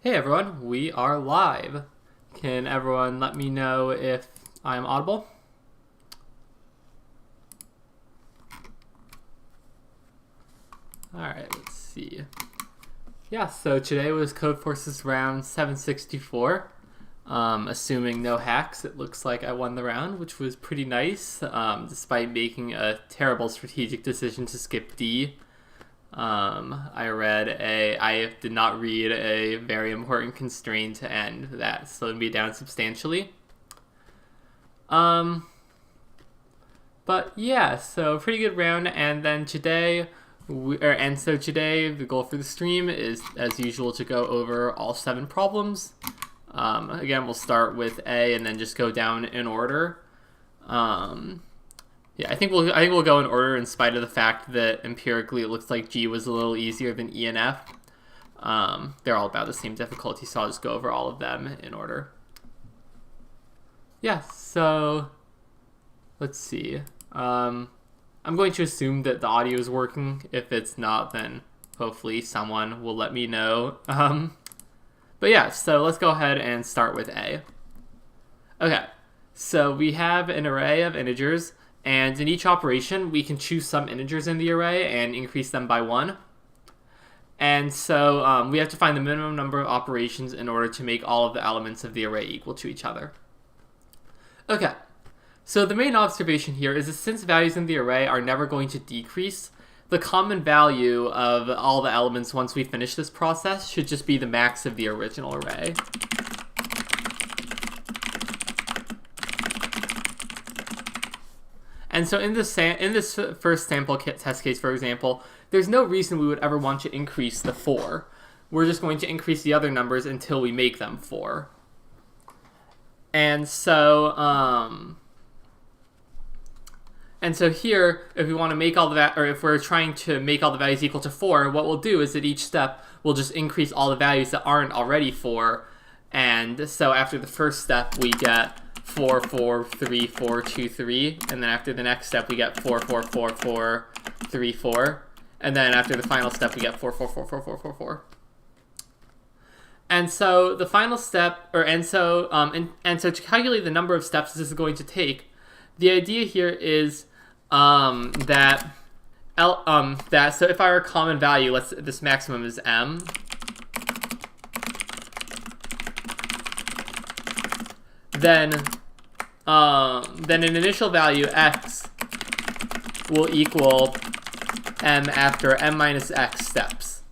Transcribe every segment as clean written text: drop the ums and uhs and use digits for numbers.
Hey everyone, we are live. Can everyone let me know if I'm audible? Alright, let's see. Yeah, so today was Codeforces Round 764. Assuming no hacks, it looks like I won the round, which was pretty nice, despite making a terrible strategic decision to skip D. I did not read a very important constraint, and that slowed me down substantially. But yeah, so pretty good round. And then today, today the goal for the stream is, as usual, to go over all 7 problems. Again, we'll start with A and then just go down in order. Yeah, I think we'll go in order in spite of the fact that empirically it looks like G was a little easier than E and F. They're all about the same difficulty, so I'll just go over all of them in order. Yeah, so let's see. I'm going to assume that the audio is working. If it's not, then hopefully someone will let me know. But yeah, so let's go ahead and start with A. Okay, so we have an array of integers. And in each operation, we can choose some integers in the array and increase them by 1. And so we have to find the minimum number of operations in order to make all of the elements of the array equal to each other. Okay, so the main observation here is that since values in the array are never going to decrease, the common value of all the elements once we finish this process should just be the max of the original array. And so in this first sample test case, for example, there's no reason we would ever want to increase the 4. We're just going to increase the other numbers until we make them 4. And so here, if we want to make all the or if we're trying to make all the values equal to 4, what we'll do is at each step we'll just increase all the values that aren't already 4. And so after the first step, we get 4, 4, 3, 4, 2, 3, and then after the next step we get 4, 4, 4, 4, 3, 4, and then after the final step we get 4, 4, 4, 4, 4, 4, 4. And so the final step, so to calculate the number of steps this is going to take, the idea here is so if our common value, this maximum is m. Then an initial value x will equal m after m minus x steps.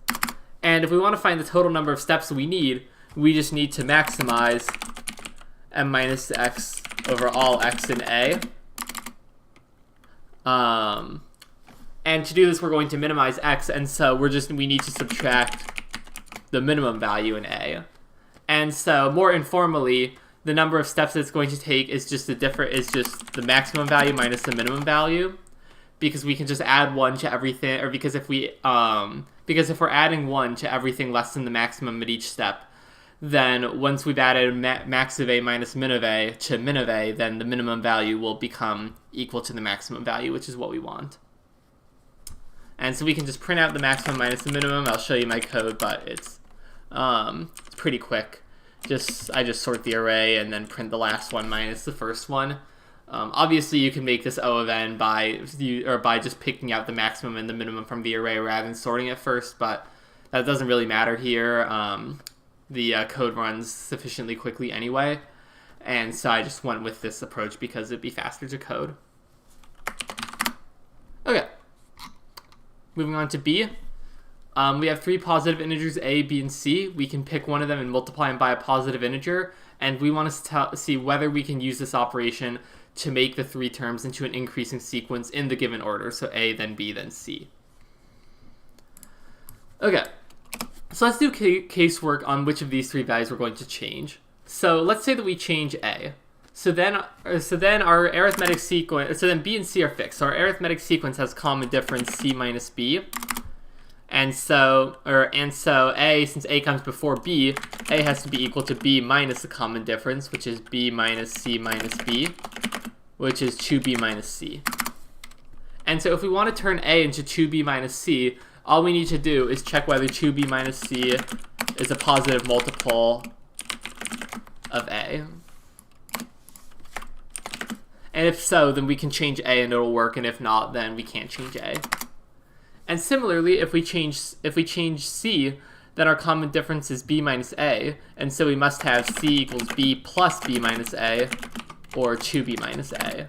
And if we want to find the total number of steps we need, we just need to maximize m minus x over all x in A. And to do this, we're going to minimize x, and so we need to subtract the minimum value in A. And so more informally, the number of steps it's going to take is just the maximum value minus the minimum value, because we can just add 1 to everything, or because if we're adding 1 to everything less than the maximum at each step, then once we've added max of A minus min of A to min of A, then the minimum value will become equal to the maximum value, which is what we want. And so we can just print out the maximum minus the minimum. I'll show you my code, but it's pretty quick. I just sort the array and then print the last one minus the first one. Obviously, you can make this O of n by just picking out the maximum and the minimum from the array rather than sorting it first, but that doesn't really matter here. The code runs sufficiently quickly anyway, and so I just went with this approach because it'd be faster to code. Okay, moving on to B. We have 3 positive integers, A, B, and C. We can pick one of them and multiply them by a positive integer, and we want to see whether we can use this operation to make the 3 terms into an increasing sequence in the given order, so A, then B, then C. Okay, so let's do casework on which of these 3 values we're going to change. So let's say that we change A. So then our arithmetic sequence, so then B and C are fixed. So our arithmetic sequence has common difference C minus B. And so A, since A comes before B, A has to be equal to B minus the common difference, which is B minus C minus B, which is 2B minus C. And so if we want to turn A into 2B minus C, all we need to do is check whether 2b minus c is a positive multiple of a. And if so, then we can change a and it'll work, and if not, then we can't change a. And similarly, if we change c, then our common difference is b minus a, and so we must have c equals b plus b minus a, or 2b minus a.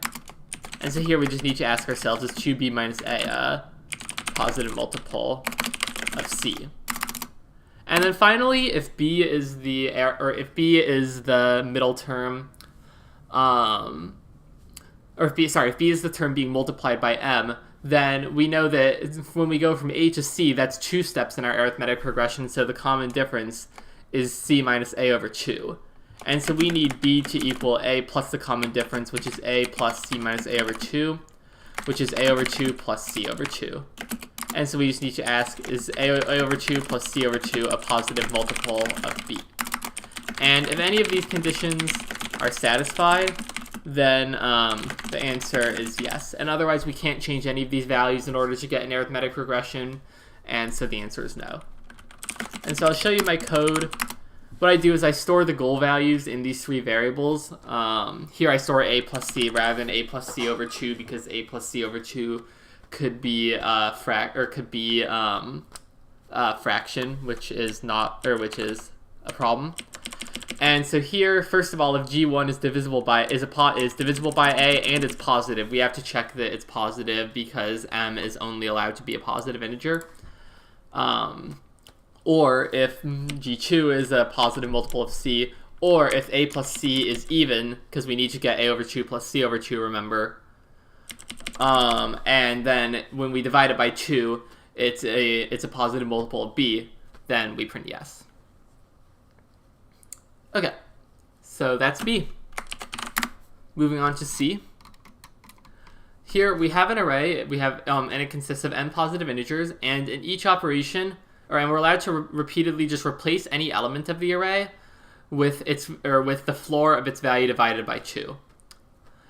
And so here we just need to ask ourselves, is 2b minus a positive multiple of c? And then finally, if b is the middle term, if b is the term being multiplied by m, then we know that when we go from a to c, that's 2 steps in our arithmetic progression, so the common difference is c minus a over 2. And so we need b to equal a plus the common difference, which is a plus c minus a over 2, which is a over 2 plus c over 2. And so we just need to ask, is a over 2 plus c over 2 a positive multiple of b? And if any of these conditions are satisfied, then the answer is yes. And otherwise, we can't change any of these values in order to get an arithmetic progression, and so the answer is no. And so I'll show you my code. What I do is I store the goal values in these 3 variables. Here I store a plus c rather than a plus c over 2, because a plus c over 2 could be fraction, which is a problem. And so here, first of all, if g1 is divisible by a and it's positive, we have to check that it's positive because m is only allowed to be a positive integer. Or if g2 is a positive multiple of c, or if a plus c is even, because we need to get a over 2 plus c over 2, remember. And then when we divide it by 2, it's a positive multiple of b, then we print yes. Okay, so that's b. Moving on to c. Here we have an array. We have and it consists of n positive integers, and in each operation, and we're allowed to repeatedly just replace any element of the array with the floor of its value divided by 2.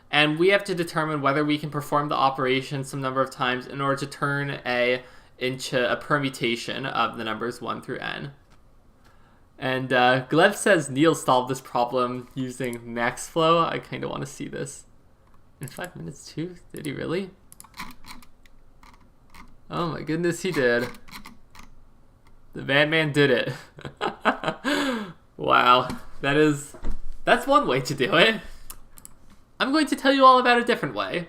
And we have to determine whether we can perform the operation some number of times in order to turn a into a permutation of the numbers 1 through n. And Gleb says Neil solved this problem using MaxFlow. I kind of want to see this. In 5 minutes too? Did he really? Oh my goodness, he did. The madman did it. Wow. That's one way to do it. I'm going to tell you all about a different way.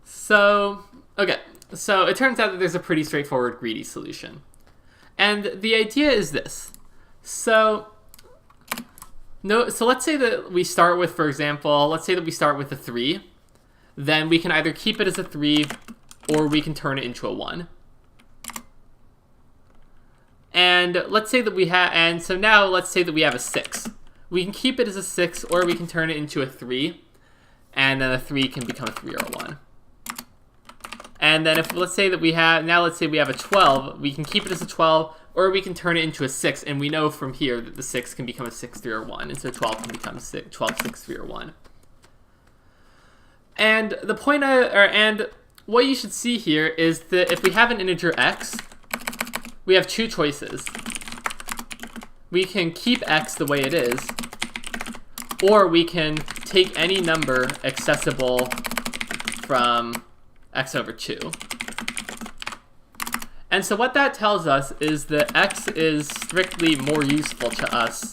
So it turns out that there's a pretty straightforward greedy solution. And the idea is this. So let's say that we start with, for example, let's say that we start with a 3. Then we can either keep it as a 3 or we can turn it into a 1. And let's say that let's say that we have a 6. We can keep it as a 6 or we can turn it into a 3, and then a 3 can become a 3 or a 1. And then let's say we have a 12, we can keep it as a 12 or we can turn it into a 6, and we know from here that the 6 can become a 6, 3, or 1, and so 12 can become 12, 6, 3, or 1. And the point and what you should see here is that if we have an integer x, we have 2 choices. We can keep x the way it is, or we can take any number accessible from x over 2. And so what that tells us is that x is strictly more useful to us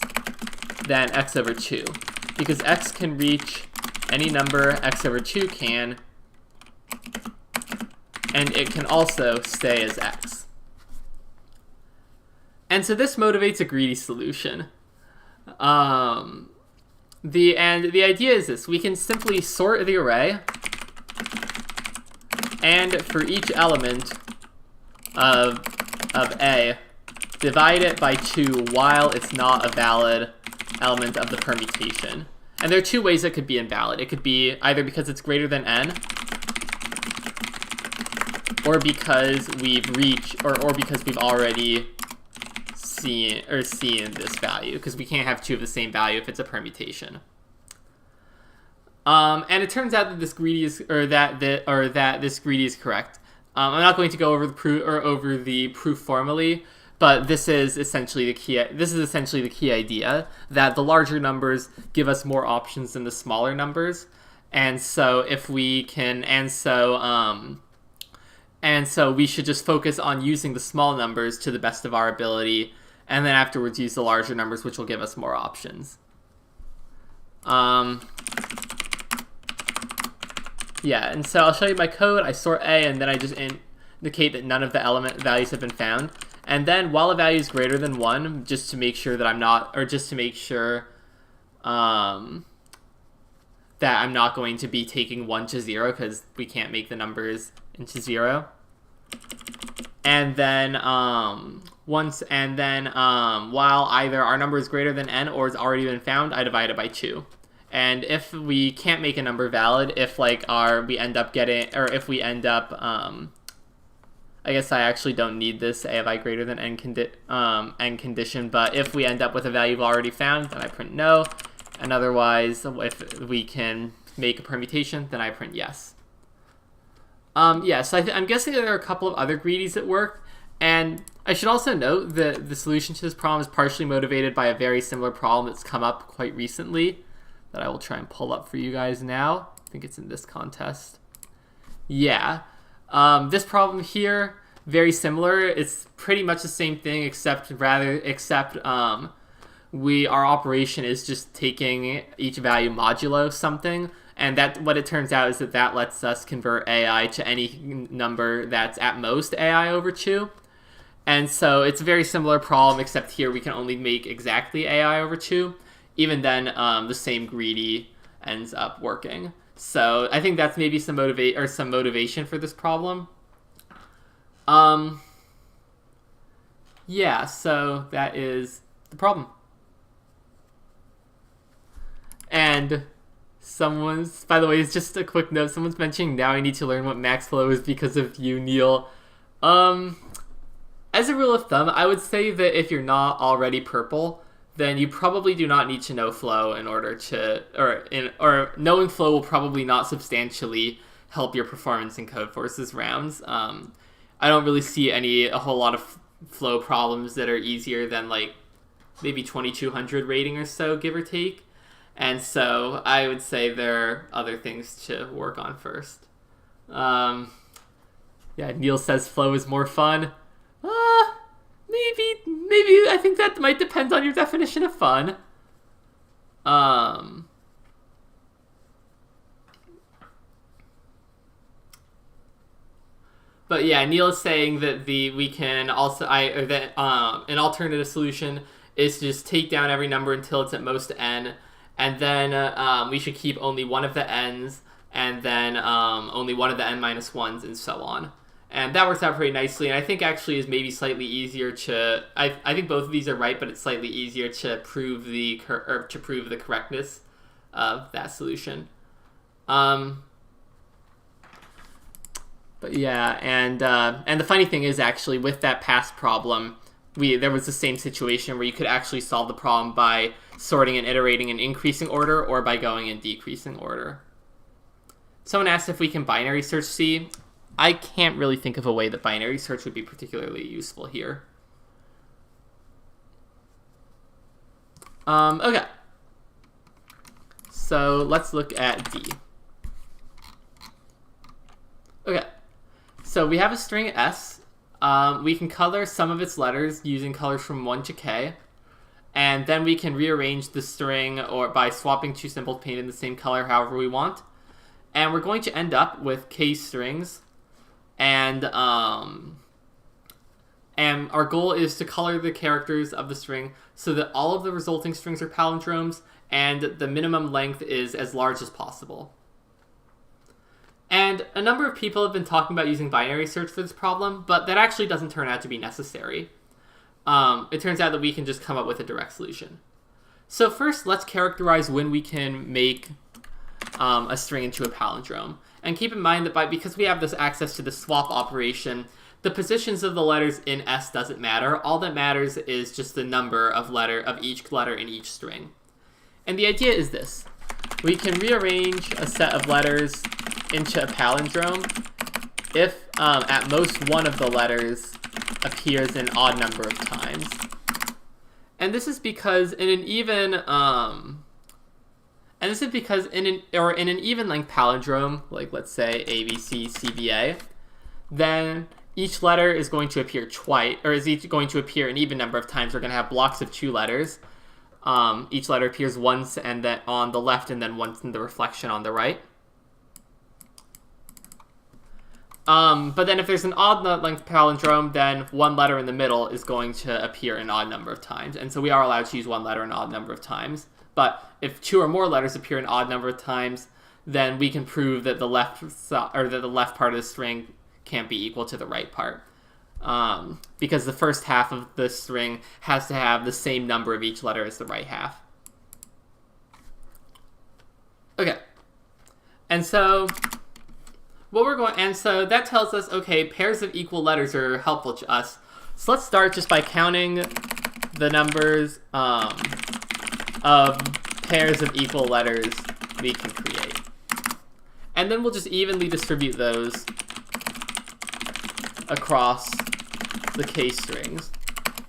than x over 2, because x can reach any number x over 2 can, and it can also stay as x. And so this motivates a greedy solution. The idea is this: we can simply sort the array, and for each element of A, divide it by 2 while it's not a valid element of the permutation. And there are 2 ways it could be invalid. It could be either because it's greater than n, or because we've reached, or because we've already seen this value, because we can't have 2 of the same value if it's a permutation. And it turns out that this greedy is, that this greedy is correct. I'm not going to go over the proof formally, but this is essentially the key idea, that the larger numbers give us more options than the smaller numbers. And so we should just focus on using the small numbers to the best of our ability, and then afterwards use the larger numbers, which will give us more options. Yeah, and so I'll show you my code. I sort A, and then I just indicate that none of the element values have been found. And then while a value is greater than 1, just to make sure that I'm not going to be taking 1 to 0, because we can't make the numbers into 0. And then while either our number is greater than n or it's already been found, I divide it by 2. And if we can't make a number valid, if I guess I actually don't need this AFI greater than n condition, but if we end up with a value we've already found, then I print no. And otherwise, if we can make a permutation, then I print yes. Yeah, so I'm guessing that there are a couple of other greedies at work. And I should also note that the solution to this problem is partially motivated by a very similar problem that's come up quite recently, that I will try and pull up for you guys now. I think it's in this contest. Yeah. This problem here, very similar. It's pretty much the same thing, except our operation is just taking each value modulo something, and what it turns out is that lets us convert AI to any number that's at most AI over 2. And so it's a very similar problem, except here we can only make exactly AI over 2. Even then, the same greedy ends up working. So I think that's maybe some motivation for this problem. Yeah, so that is the problem. And by the way, it's just a quick note, someone's mentioning now I need to learn what max flow is because of you, Neil. As a rule of thumb, I would say that if you're not already purple, then you probably do not need to know flow in order to, or knowing flow will probably not substantially help your performance in Codeforces rounds. I don't really see a whole lot of flow problems that are easier than like maybe 2200 rating or so, give or take. And so I would say there are other things to work on first. Yeah, Neil says flow is more fun. Maybe I think that might depend on your definition of fun. But yeah, Neil is saying that an alternative solution is to just take down every number until it's at most n, and then we should keep only one of the n's, and then only one of the n minus 1s, and so on. And that works out pretty nicely, and I think actually is maybe slightly easier to... I think both of these are right, but it's slightly easier to prove the correctness of that solution. But yeah, and the funny thing is actually with that past problem, there was the same situation where you could actually solve the problem by sorting and iterating in increasing order or by going in decreasing order. Someone asked if we can binary search C. I can't really think of a way that binary search would be particularly useful here. Okay. So let's look at D. Okay. So we have a string S. We can color some of its letters using colors from 1 to K. And then we can rearrange the string by swapping 2 symbols painted in the same color however we want. And we're going to end up with K strings. And our goal is to color the characters of the string so that all of the resulting strings are palindromes and the minimum length is as large as possible. And a number of people have been talking about using binary search for this problem, but that actually doesn't turn out to be necessary. It turns out that we can just come up with a direct solution. So first, let's characterize when we can make a string into a palindrome. And keep in mind that because we have this access to the swap operation, the positions of the letters in S doesn't matter. All that matters is just the number of each letter in each string. And the idea is this. We can rearrange a set of letters into a palindrome if at most one of the letters appears an odd number of times. And this is because in an even in an even length palindrome, like let's say ABC CBA, then each letter is going to appear twice, or is each going to appear an even number of times. We're going to have blocks of 2 letters. Each letter appears once and then on the left, and then once in the reflection on the right. But then if there's an odd length palindrome, then one letter in the middle is going to appear an odd number of times. And so we are allowed to use one letter an odd number of times. But if 2 or more letters appear an odd number of times, then we can prove that the left part of the string can't be equal to the right part. Because the first half of the string has to have the same number of each letter as the right half. Okay. And so that tells us, okay, pairs of equal letters are helpful to us. So let's start just by counting the numbers of pairs of equal letters we can create. And then we'll just evenly distribute those across the case strings.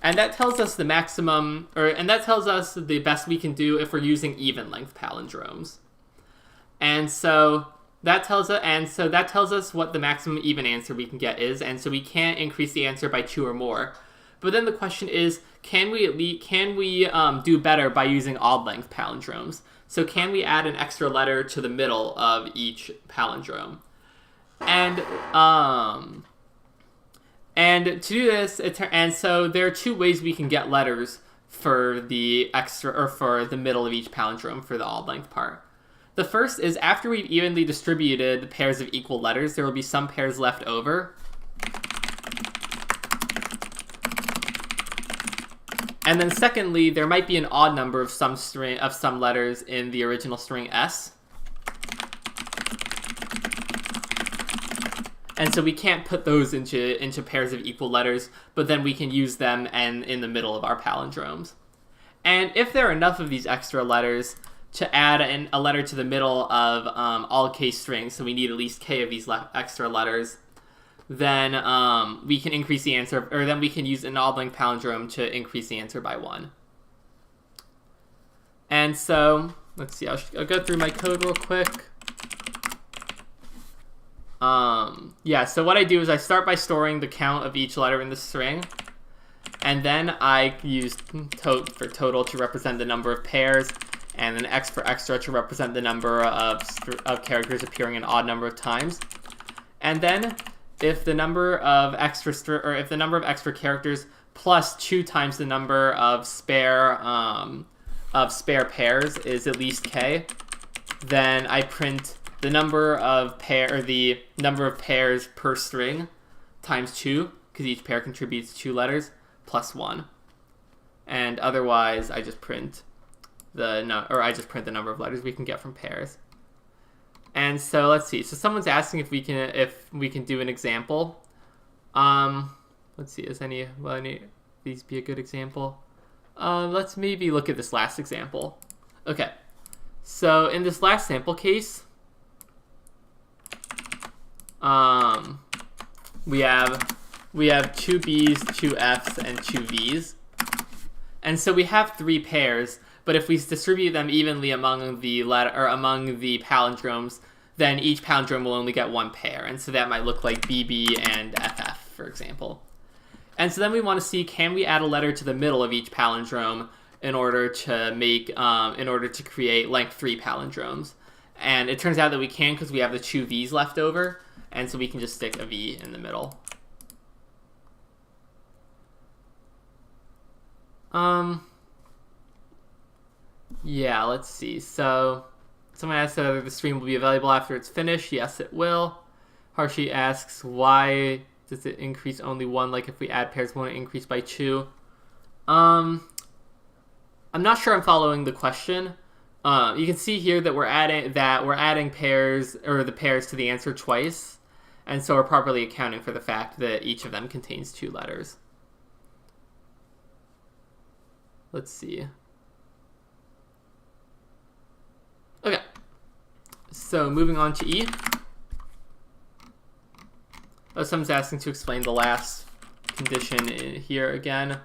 And that tells us the maximum, and that tells us the best we can do if we're using even length palindromes. And so that tells us what the maximum even answer we can get is, and so we can't increase the answer by 2 or more. But then the question is, can we do better by using odd length palindromes? So can we add an extra letter to the middle of each palindrome? And to do this, so there are 2 ways we can get letters for the middle of each palindrome for the odd length part. The first is after we've evenly distributed pairs of equal letters, there will be some pairs left over. And then secondly, there might be an odd number of some letters in the original string S. And so we can't put those into pairs of equal letters, but then we can use them in the middle of our palindromes. And if there are enough of these extra letters to add a letter to the middle of all case strings, so we need at least k of these extra letters, then we can increase the answer, or then we can use an odd length palindrome to increase the answer by 1. And so, let's see, I'll go through my code real quick. So what I do is I start by storing the count of each letter in the string, and then I use for total to represent the number of pairs, and then X for extra to represent the number of characters appearing an odd number of times. And then if the number of extra characters plus 2 times the number of spare pairs is at least k, then I print the number of pairs per string times 2, because each pair contributes 2 letters, plus 1. And otherwise, I just print the number of letters we can get from pairs. And so let's see. So someone's asking if we can do an example. Let's see. Will any of these be a good example? Let's maybe look at this last example. Okay. So in this last sample case, we have 2 B's, 2 F's, and 2 V's. And so we have 3 pairs, but if we distribute them evenly among the palindromes, then each palindrome will only get 1 pair. And so that might look like BB and FF, for example. And so then we want to see, can we add a letter to the middle of each palindrome in order to create length 3 palindromes? And it turns out that we can, because we have the 2 V's left over, and so we can just stick a V in the middle. Yeah, let's see. So someone asks whether the stream will be available after it's finished. Yes, it will. Harshi asks, why does it increase only 1? Like if we add pairs, won't it increase by 2? I'm not sure I'm following the question. You can see here that we're adding pairs, or the pairs, to the answer twice, and so we're properly accounting for the fact that each of them contains 2 letters. Let's see. Okay. So moving on to E. someone's asking to explain the last condition in here again.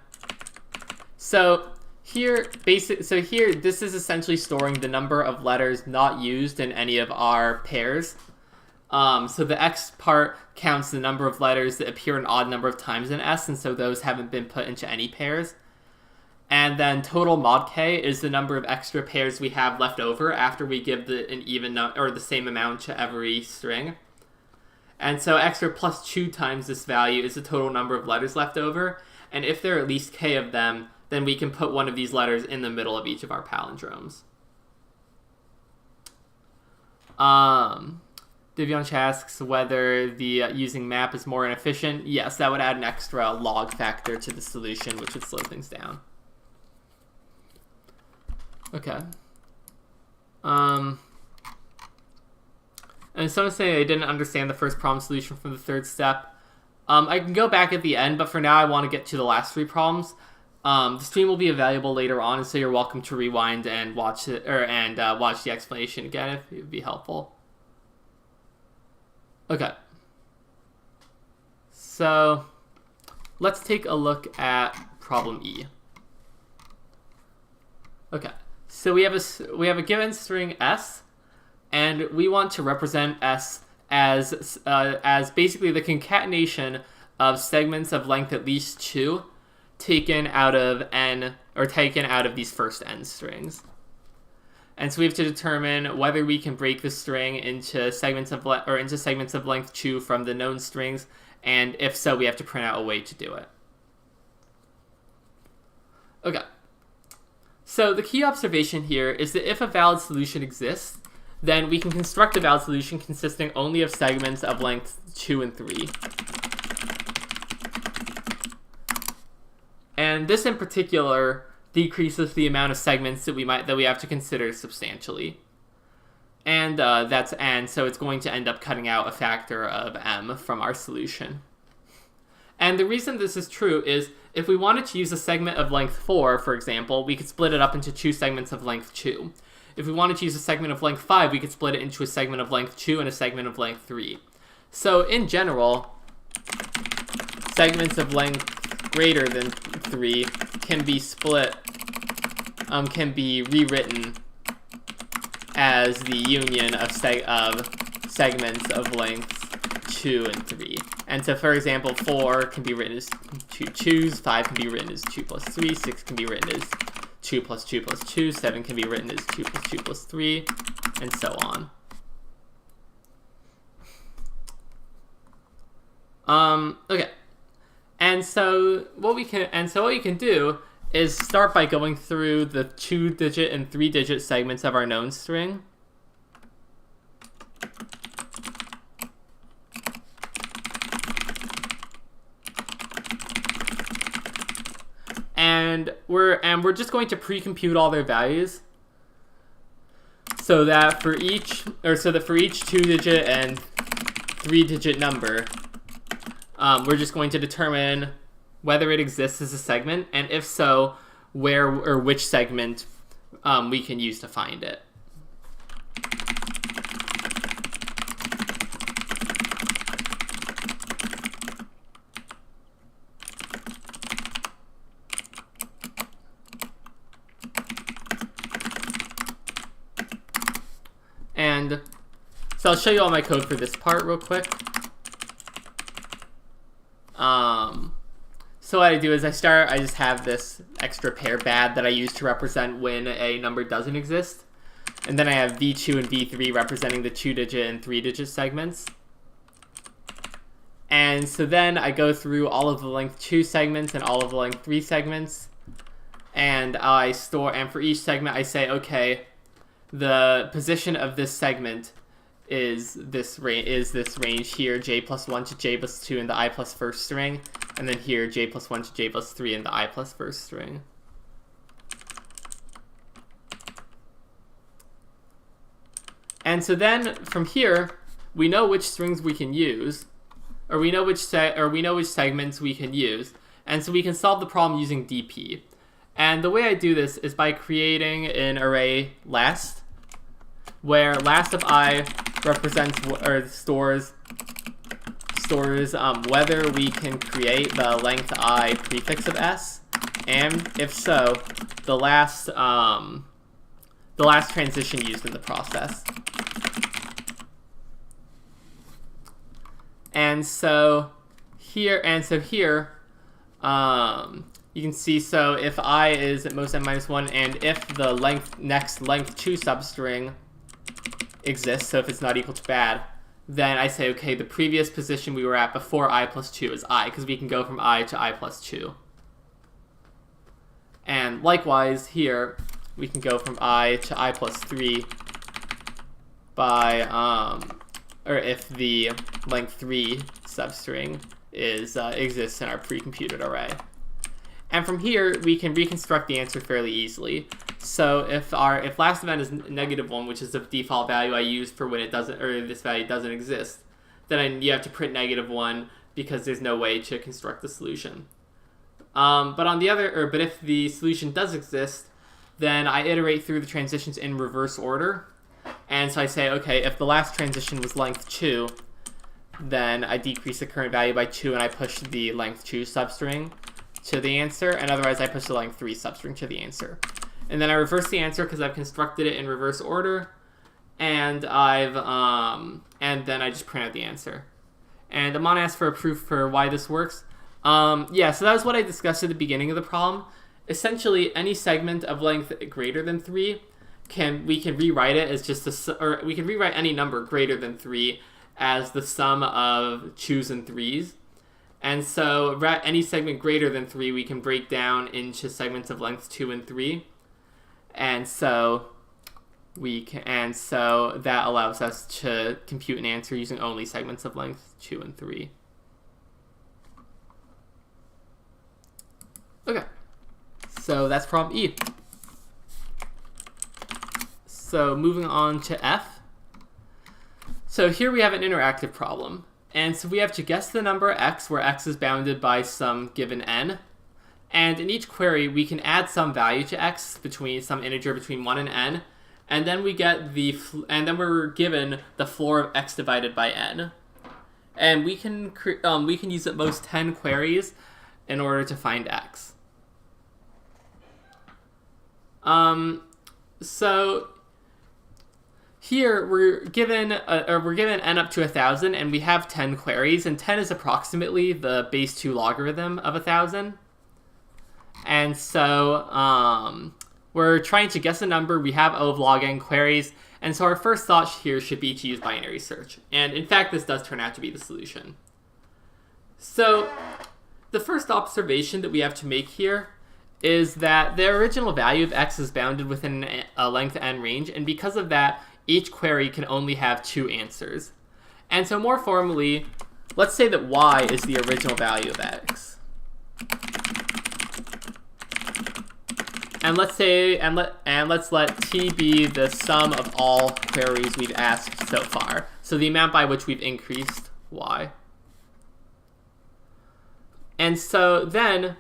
So here, this is essentially storing the number of letters not used in any of our pairs. So the X part counts the number of letters that appear an odd number of times in S, and so those haven't been put into any pairs. And then total mod K is the number of extra pairs we have left over after we give an even or the same amount to every string. And so extra plus 2 times this value is the total number of letters left over. And if there are at least K of them, then we can put one of these letters in the middle of each of our palindromes. Divyansh asks whether the using map is more inefficient. Yes, that would add an extra log factor to the solution, which would slow things down. Okay. And someone say I didn't understand the first problem solution from the third step. I can go back at the end, but for now I want to get to the last 3 problems. The stream will be available later on, and so you're welcome to rewind and watch it, watch the explanation again if it would be helpful. Okay. So let's take a look at problem E. Okay. So we have a given string S, and we want to represent S as basically the concatenation of segments of length at least 2 taken out of n, or taken out of these first n strings. And so we have to determine whether we can break the string into segments of length 2 from the known strings, and if so, we have to print out a way to do it. Okay. So the key observation here is that if a valid solution exists, then we can construct a valid solution consisting only of segments of length 2 and 3. And this in particular decreases the amount of segments that we have to consider substantially. And so it's going to end up cutting out a factor of m from our solution. And the reason this is true is if we wanted to use a segment of length 4, for example, we could split it up into 2 segments of length 2. If we wanted to use a segment of length 5, we could split it into a segment of length 2 and a segment of length 3. So in general, segments of length greater than 3 can be split, can be rewritten as the union of segments of lengths 2 and 3. And so, for example, 4 can be written as 2 2's, 5 can be written as 2 plus 3, 6 can be written as 2 plus 2 plus 2, 7 can be written as 2 plus 2 plus 3, and so on. Okay. And so what we can do is start by going through the 2-digit and 3-digit segments of our known string. And we're just going to pre-compute all their values, so that for each 2-digit and 3-digit number, we're just going to determine whether it exists as a segment, and if so, where or which segment we can use to find it. And so I'll show you all my code for this part real quick. So what I do is I just have this extra pair bad that I use to represent when a number doesn't exist. And then I have V2 and V3 representing the 2-digit and 3-digit segments. And so then I go through all of the length 2 segments and all of the length 3 segments. And for each segment I say, okay, the position of this segment is this range here, j plus 1 to j plus 2 in the I plus first string, and then here j plus 1 to j plus 3 in the I plus first string. And so then from here, we know which strings we can use, or we know which segments we can use, and so we can solve the problem using DP. And the way I do this is by creating an array last, where last of I represents or stores stores whether we can create the length I prefix of s, and if so, the last transition used in the process. And so here, you can see, so if I is at most n minus 1, and if the next length 2 substring exists, so if it's not equal to bad, then I say, okay, the previous position we were at before I plus 2 is I, because we can go from I to I plus 2. And likewise, here, we can go from I to I plus 3 by, or if the length 3 substring exists in our pre-computed array. And from here, we can reconstruct the answer fairly easily. So if last event is -1, which is the default value I use for when it doesn't, or this value doesn't exist, then you have to print -1 because there's no way to construct the solution. But if the solution does exist, then I iterate through the transitions in reverse order. And so I say, okay, if the last transition was length 2, then I decrease the current value by 2 and I push the length 2 substring to the answer, and otherwise I push the length 3 substring to the answer. And then I reverse the answer because I've constructed it in reverse order, and then I just print out the answer. And Amon asked for a proof for why this works. Yeah, so that was what I discussed at the beginning of the problem. Essentially, any segment of length greater than 3 we can rewrite it as we can rewrite any number greater than 3 as the sum of 2's and 3's. And so any segment greater than 3 we can break down into segments of length 2 and 3. And so that allows us to compute an answer using only segments of length 2 and 3. Okay, so that's problem E. So moving on to F. So here we have an interactive problem. And so we have to guess the number x where x is bounded by some given n. And in each query, we can add some value to x, between some integer between 1 and n. And then we're given the floor of x divided by n. And we can use at most 10 queries in order to find x. So here we're given n up to 1,000, and we have 10 queries, and 10 is approximately the base 2 logarithm of 1,000. And so we're trying to guess a number. We have O of log n queries, and so our first thought here should be to use binary search. And in fact, this does turn out to be the solution. So the first observation that we have to make here is that the original value of x is bounded within a length n range, and because of that, each query can only have 2 answers. And so more formally, let's say that y is the original value of x. And let's let t be the sum of all queries we've asked so far. So the amount by which we've increased y. And so then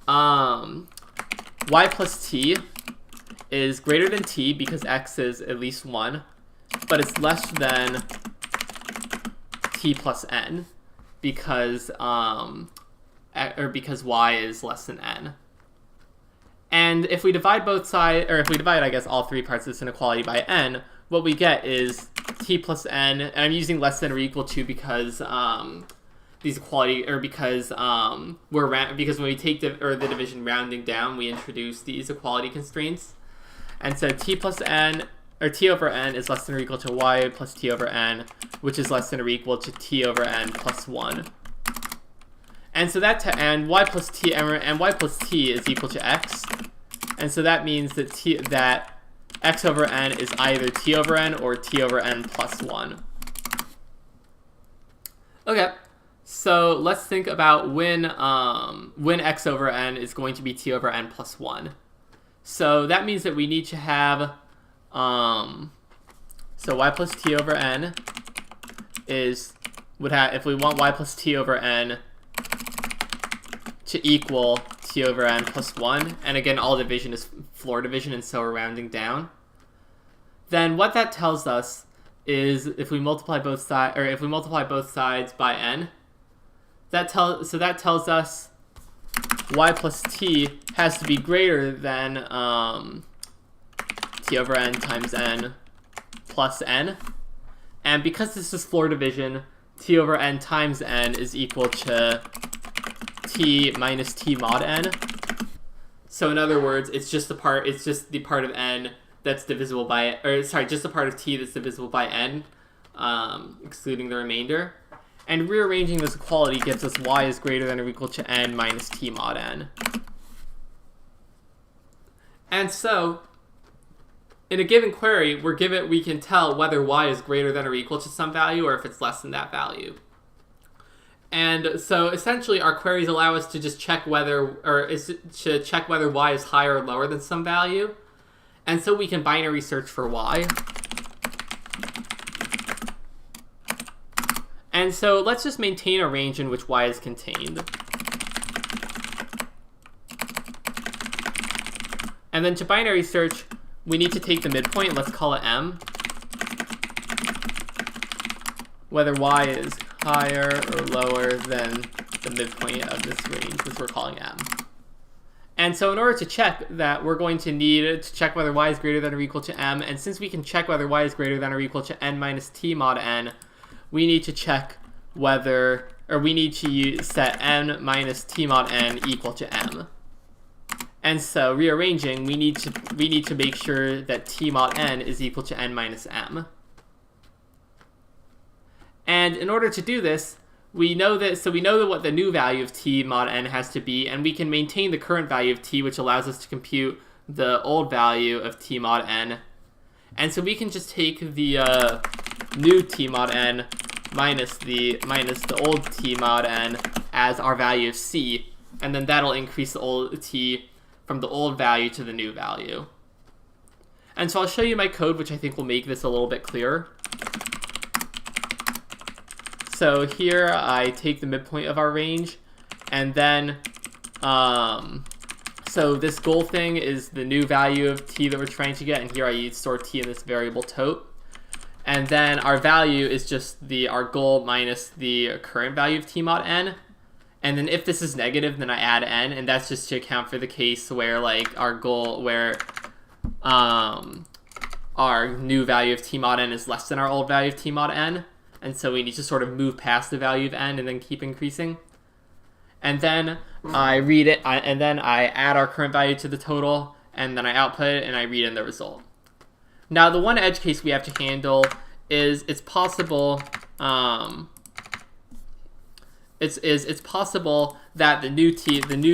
y plus t is greater than t because x is at least 1, but it's less than t plus n because y is less than n. And if we divide both sides, or if we divide, I guess, all 3 parts of this inequality by n, what we get is t plus n, and I'm using less than or equal to because these equality, or because when we take the division rounding down, we introduce these equality constraints. And so t plus n, or t over n, is less than or equal to y plus t over n, which is less than or equal to t over n plus 1. And so and y plus t is equal to x, and so that means that x over n is either t over n or t over n plus 1. Okay, so let's think about when x over n is going to be t over n plus 1. So that means that we need to have so y plus t over n if we want y plus t over n to equal t over n plus 1, and again all division is floor division, and so we're rounding down, then what that tells us is if we multiply both sides by n, that tells us y plus t has to be greater than t over n times n plus n. And because this is floor division, t over n times n is equal to t minus t mod n. So in other words, it's just the part of n that's divisible by, just the part of t that's divisible by n, excluding the remainder. And rearranging this equality gives us y is greater than or equal to n minus t mod n. And so, in a given query, we can tell whether y is greater than or equal to some value or if it's less than that value. And so essentially our queries allow us to just check whether y is higher or lower than some value. And so we can binary search for y. And so let's just maintain a range in which y is contained. And then to binary search, we need to take the midpoint, let's call it m. Whether y is higher or lower than the midpoint of this range, which we're calling m. And so in order to check that, we're going to need to check whether y is greater than or equal to m. And since we can check whether y is greater than or equal to n minus t mod n, we need to check whether, or we need to set n minus t mod n equal to m. And so rearranging, we need to make sure that t mod n is equal to n minus m. And in order to do this, we know what the new value of t mod n has to be, and we can maintain the current value of t, which allows us to compute the old value of t mod n. And so we can just take the new t mod n minus the old t mod n as our value of c, and then that'll increase the old t from the old value to the new value. And so I'll show you my code, which I think will make this a little bit clearer. So here I take the midpoint of our range, and then so this goal thing is the new value of t that we're trying to get, and here I store t in this variable tote. And then our value is just our goal minus the current value of t mod n. And then if this is negative, then I add n, and that's just to account for the case where our new value of t mod n is less than our old value of t mod n. And so we need to sort of move past the value of n and then keep increasing. And then I read it, and then I add our current value to the total, and then I output it, and I read in the result. Now, the one edge case we have to handle is it's possible that the new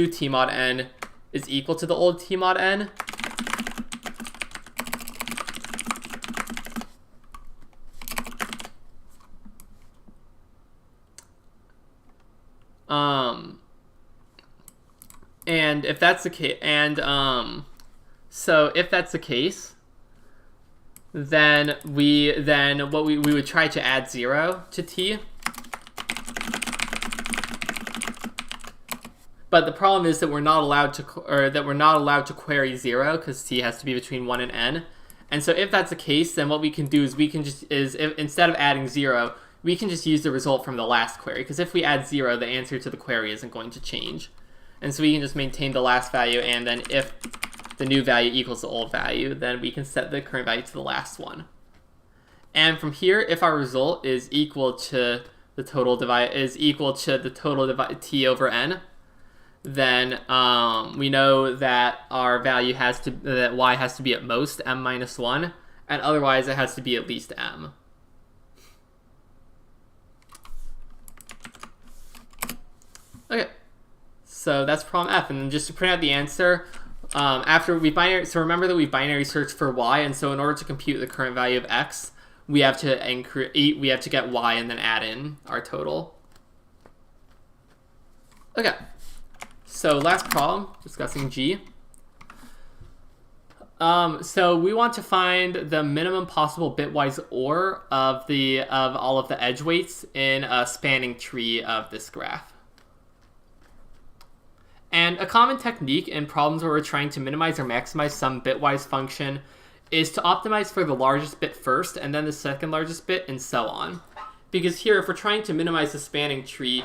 t mod n is equal to the old t mod n. And if that's the case, so if that's the case, then we would try to add 0 to t. But the problem is that we're not allowed to query 0 because t has to be between 1 and n. And so if that's the case, then what we can do is instead of adding 0, we can just use the result from the last query, because if we add 0, the answer to the query isn't going to change. And so we can just maintain the last value, and then if the new value equals the old value, then we can set the current value to the last one. And from here, if our result is equal to the total divide t over n, then we know that our value that y has to be at most m minus 1, and otherwise it has to be at least m. Okay, so that's problem F, and then just to print out the answer, so remember that we binary searched for y, and so in order to compute the current value of x, we have to get y and then add in our total. Okay, so last problem, discussing G. So we want to find the minimum possible bitwise OR of all of the edge weights in a spanning tree of this graph. And a common technique in problems where we're trying to minimize or maximize some bitwise function is to optimize for the largest bit first and then the second largest bit and so on. Because here, if we're trying to minimize the spanning tree,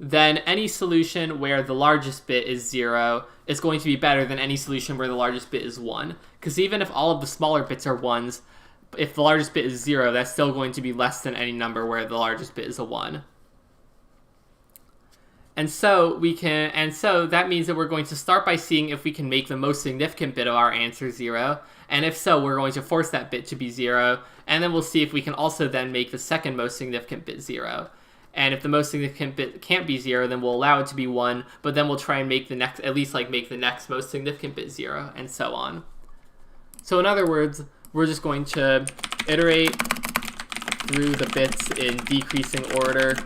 then any solution where the largest bit is 0 is going to be better than any solution where the largest bit is 1. Because even if all of the smaller bits are 1s, if the largest bit is 0, that's still going to be less than any number where the largest bit is a 1. And so that means that we're going to start by seeing if we can make the most significant bit of our answer 0. And if so, we're going to force that bit to be 0. And then we'll see if we can also then make the second most significant bit 0. And if the most significant bit can't be 0, then we'll allow it to be 1, but then we'll try and make the next, at least like make the next most significant bit 0, and so on. So in other words, we're just going to iterate through the bits in decreasing order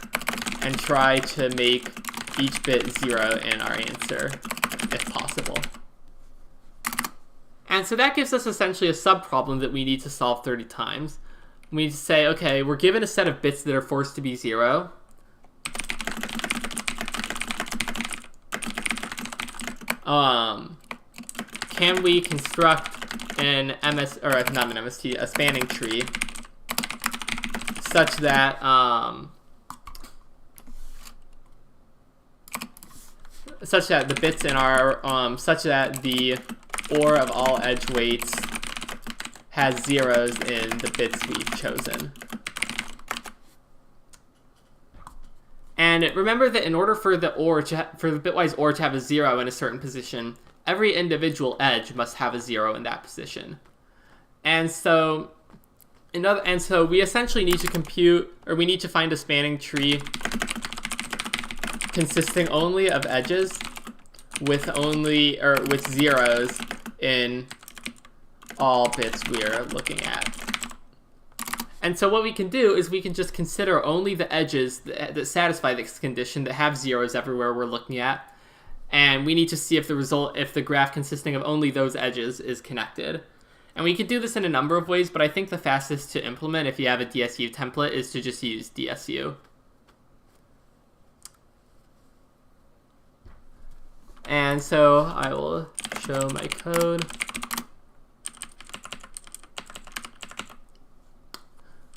and try to make each bit 0 in our answer, if possible. And so that gives us essentially a subproblem that we need to solve 30 times. We need to say, okay, we're given a set of bits that are forced to be 0. Can we construct an a spanning tree such that the bits in our such that the OR of all edge weights has zeros in the bits we've chosen. And remember that in order for the bitwise OR to have a 0 in a certain position, every individual edge must have a 0 in that position. And so we essentially need to we need to find a spanning tree consisting only of edges with zeros in all bits we're looking at. And so what we can do is we can just consider only the edges that satisfy this condition, that have zeros everywhere we're looking at. And we need to see if the graph consisting of only those edges is connected. And we could do this in a number of ways, but I think the fastest to implement if you have a DSU template is to just use DSU. And so I will show my code.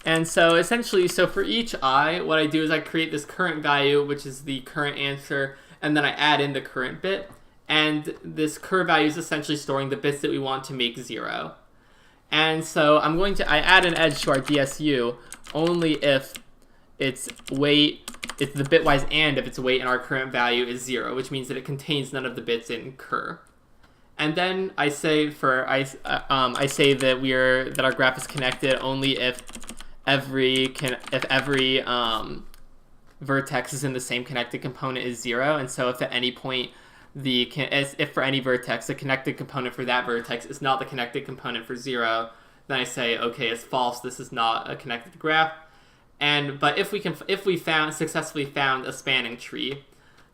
And so essentially, for each I, what I do is I create this current value, which is the current answer, and then I add in the current bit. And this current value is essentially storing the bits that we want to make 0. And so I add an edge to our DSU only if it's the bitwise and if its weight in our current value is 0, which means that it contains none of the bits in cur. And then I say that our graph is connected only if every vertex is in the same connected component is 0. And so if at any point if for any vertex the connected component for that vertex is not the connected component for 0, then I say, okay, it's false. This is not a connected graph. But if we successfully found a spanning tree,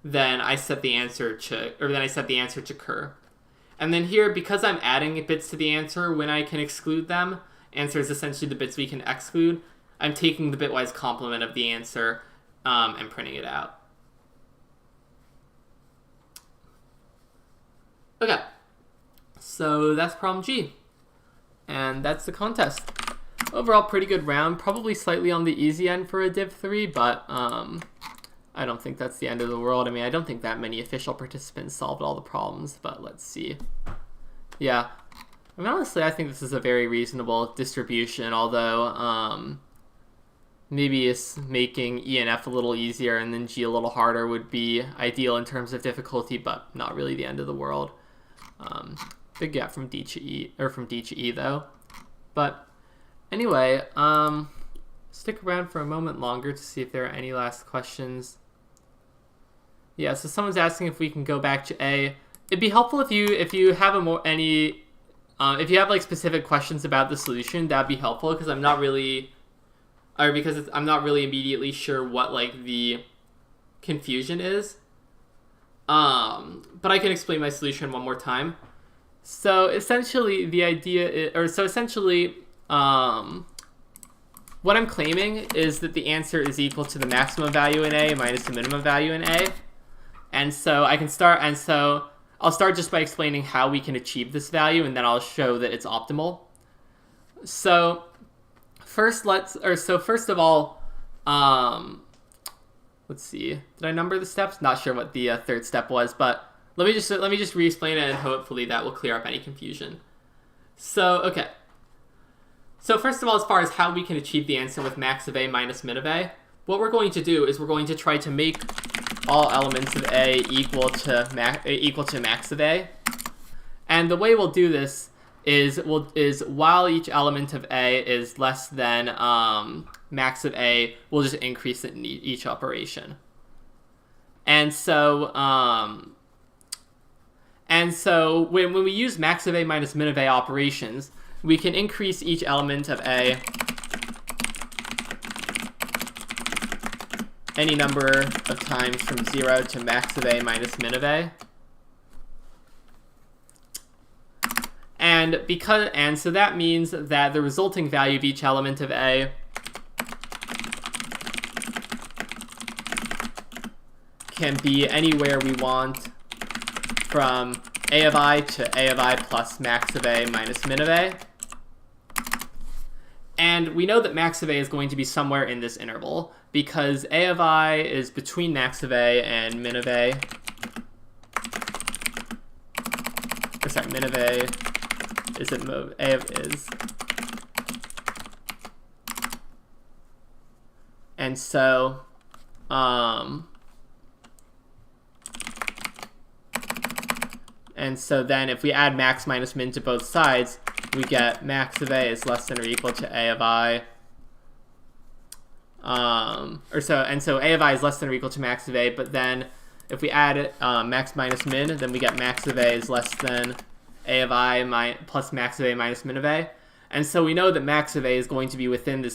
then I set the answer to cur. And then here, because I'm adding bits to the answer when I can exclude them, answer is essentially the bits we can exclude. I'm taking the bitwise complement of the answer and printing it out. Okay, so that's problem G. And that's the contest. Overall, pretty good round. Probably slightly on the easy end for a Div 3, but I don't think that's the end of the world. I mean, I don't think that many official participants solved all the problems, but let's see. Yeah. I mean, honestly, I think this is a very reasonable distribution, although maybe it's making E and F a little easier and then G a little harder would be ideal in terms of difficulty, but not really the end of the world. Big gap from D to E, though. But anyway, stick around for a moment longer to see if there are any last questions. Yeah, so someone's asking if we can go back to A. It'd be helpful if you have if you have like specific questions about the solution, that'd be helpful because I'm not really immediately sure what like the confusion is. But I can explain my solution one more time. So essentially, the idea is, what I'm claiming is that the answer is equal to the maximum value in A minus the minimum value in A. And so I'll start just by explaining how we can achieve this value, and then I'll show that it's optimal. So first of all, let's see. Did I number the steps? Not sure what the third step was, but let me just re-explain it, and hopefully that will clear up any confusion. So, okay. So first of all, as far as how we can achieve the answer with max of A minus min of A, what we're going to do is we're going to try to make all elements of A equal to max of A. And the way we'll do this is while each element of A is less than max of A, we'll just increase it in each operation. And so when we use max of A minus min of A operations, we can increase each element of A any number of times from 0 to max of A minus min of A. And so that means that the resulting value of each element of A can be anywhere we want from A of I to A of I plus max of A minus min of A. And we know that max of A is going to be somewhere in this interval because A of I is between max of A and min of A. Or sorry, min of A is at A of is. And so, then if we add max minus min to both sides, we get max of A is less than or equal to A of I. So A of I is less than or equal to max of A, but then if we add max minus min, then we get max of A is less than A of I plus max of A minus min of A. And so we know that max of A is going to be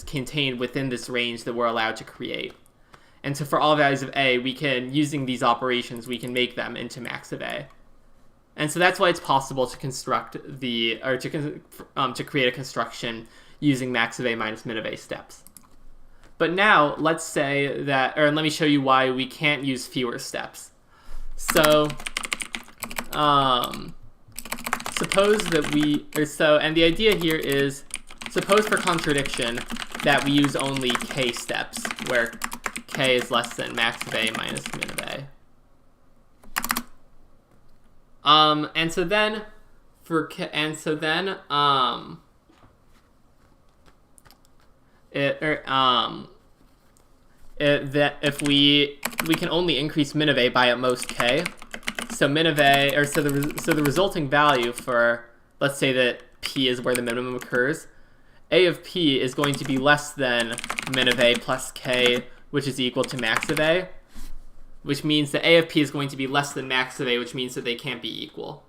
contained within this range that we're allowed to create. And so for all values of A, using these operations, we can make them into max of A. And so that's why it's possible to construct to create a construction using max of A minus min of A steps. But now let's say that, or let me show you why we can't use fewer steps. So, suppose that and the idea here is, suppose for contradiction that we use only k steps, where k is less than max of A minus min of A. And so then that if we can only increase min of A by at most k, so min of A, or so the resulting value for, let's say that P is where the minimum occurs, A of P is going to be less than min of A plus k, which is equal to max of A, which means that A of P is going to be less than max of A, which means that they can't be equal.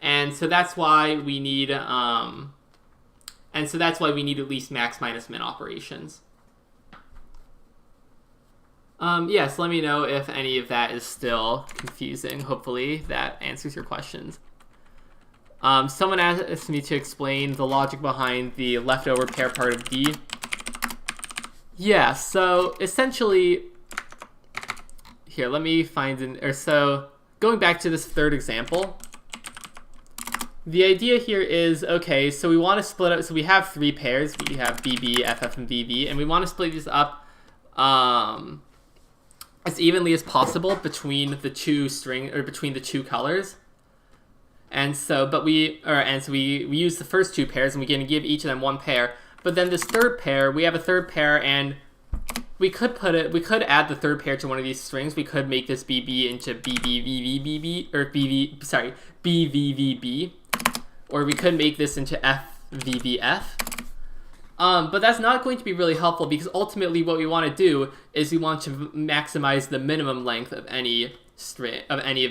And so that's why we need at least max minus min operations. Yes, let me know if any of that is still confusing. Hopefully that answers your questions. Someone asked me to explain the logic behind the leftover pair part of D. Yeah, so essentially, here, let me find going back to this third example, the idea here is, okay, so we want to split up, so we have three pairs, we have BB, FF, and VV, and we want to split these up as evenly as possible between the two colors. And so, we use the first two pairs, and we're going to give each of them one pair. But then this third pair, we have a third pair, and we could add the third pair to one of these strings. We could make this BB into BBVVBB, or BVVB, or we could make this into FVVF. But that's not going to be really helpful, because ultimately what we want to do is we want to maximize the minimum length of any of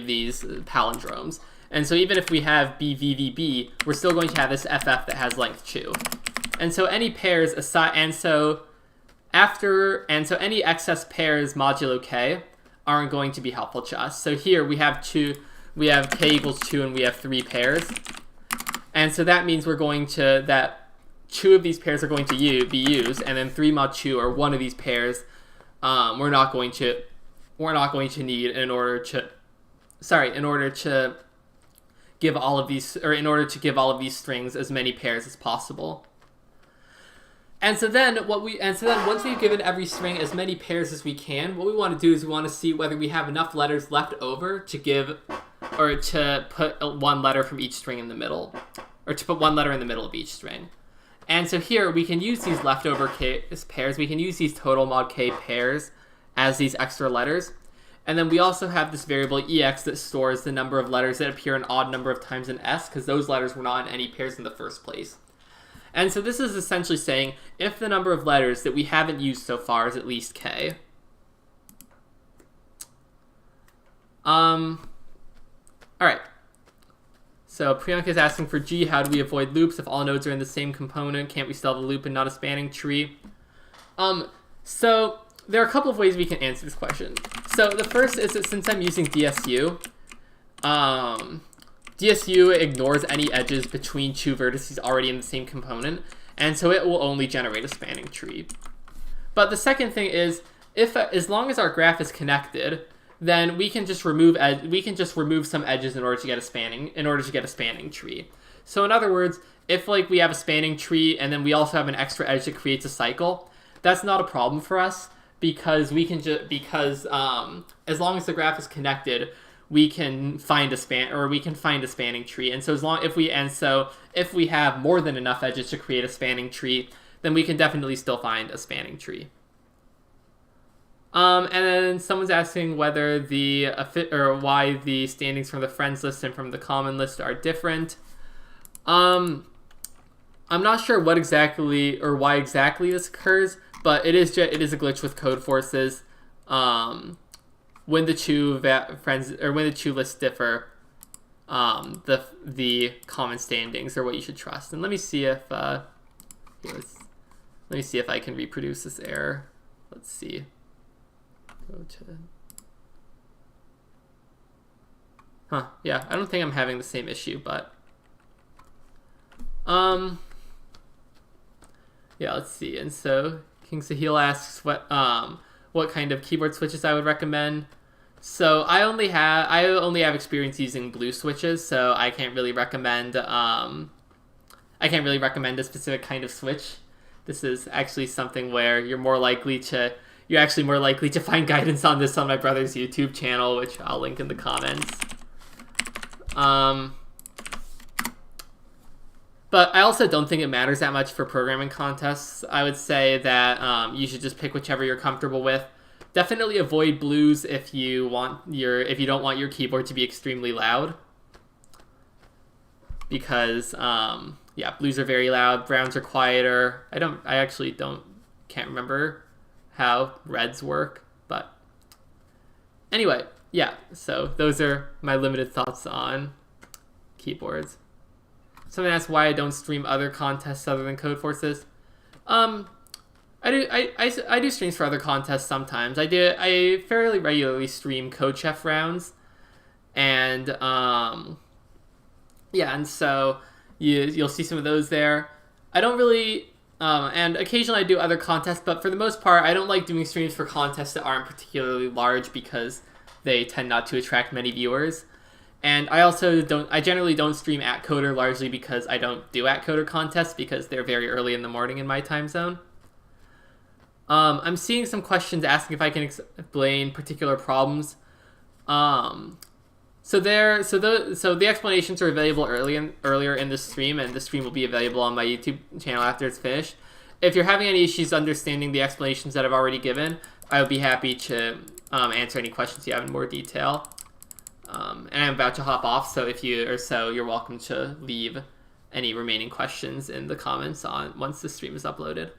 these palindromes. And so even if we have BVVB, we're still going to have this FF that has length 2. And so any pairs aside, and so any excess pairs modulo k aren't going to be helpful to us. So here we have k equals 2, and we have 3 pairs. And so that means that 2 of these pairs are going to be used, and then 3 mod 2, or one of these pairs, we're not going to need in order to give all of these strings as many pairs as possible. And so then once we've given every string as many pairs as we can, what we want to do is we want to see whether we have enough letters left over to give, or to put one letter from each string in the middle, or to put one letter in the middle of each string. And so here we can use these leftover pairs. We can use these total mod k pairs as these extra letters. And then we also have this variable ex that stores the number of letters that appear an odd number of times in s, because those letters were not in any pairs in the first place. And so this is essentially saying if the number of letters that we haven't used so far is at least k. All right. So Priyanka is asking for G, how do we avoid loops if all nodes are in the same component? Can't we still have a loop and not a spanning tree? So there are a couple of ways we can answer this question. So the first is that since I'm using DSU, DSU ignores any edges between two vertices already in the same component, and so it will only generate a spanning tree. But the second thing is, as long as our graph is connected, then we can just remove some edges in order to get a spanning tree. So in other words, if we have a spanning tree and then we also have an extra edge that creates a cycle, that's not a problem for us, because as long as the graph is connected, we can find a spanning tree. And so if we have more than enough edges to create a spanning tree, then we can definitely still find a spanning tree. And then someone's asking whether why the standings from the friends list and from the common list are different. I'm not sure what exactly or why exactly this occurs, but it is a glitch with Codeforces. When the two lists differ, the common standings are what you should trust. And let me see if I can reproduce this error. Let's see. Yeah, I don't think I'm having the same issue, but yeah, let's see. And so King Sahil asks what kind of keyboard switches I would recommend. So I only have experience using blue switches, so I can't really recommend a specific kind of switch. This is actually something where you're actually more likely to find guidance on this on my brother's YouTube channel, which I'll link in the comments. But I also don't think it matters that much for programming contests. I would say that you should just pick whichever you're comfortable with. Definitely avoid blues if you don't want your keyboard to be extremely loud, because blues are very loud. Browns are quieter. Can't remember how reds work, but anyway, yeah, so those are my limited thoughts on keyboards. Someone asked why I don't stream other contests other than Codeforces. I do streams for other contests sometimes. I fairly regularly stream Codeforces Rounds, and and so you'll see some of those there. I don't really and occasionally I do other contests, but for the most part, I don't like doing streams for contests that aren't particularly large because they tend not to attract many viewers. And I generally don't stream at Coder largely because I don't do at Coder contests because they're very early in the morning in my time zone. I'm seeing some questions asking if I can explain particular problems. So the explanations are available earlier in the stream, and the stream will be available on my YouTube channel after it's finished. If you're having any issues understanding the explanations that I've already given, I would be happy to answer any questions you have in more detail. And I'm about to hop off, so you're welcome to leave any remaining questions in the comments once the stream is uploaded.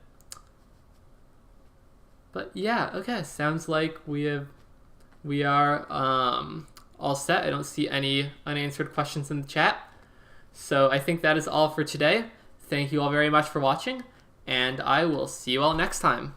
But yeah, okay, sounds like we are all set. I don't see any unanswered questions in the chat. So I think that is all for today. Thank you all very much for watching, and I will see you all next time.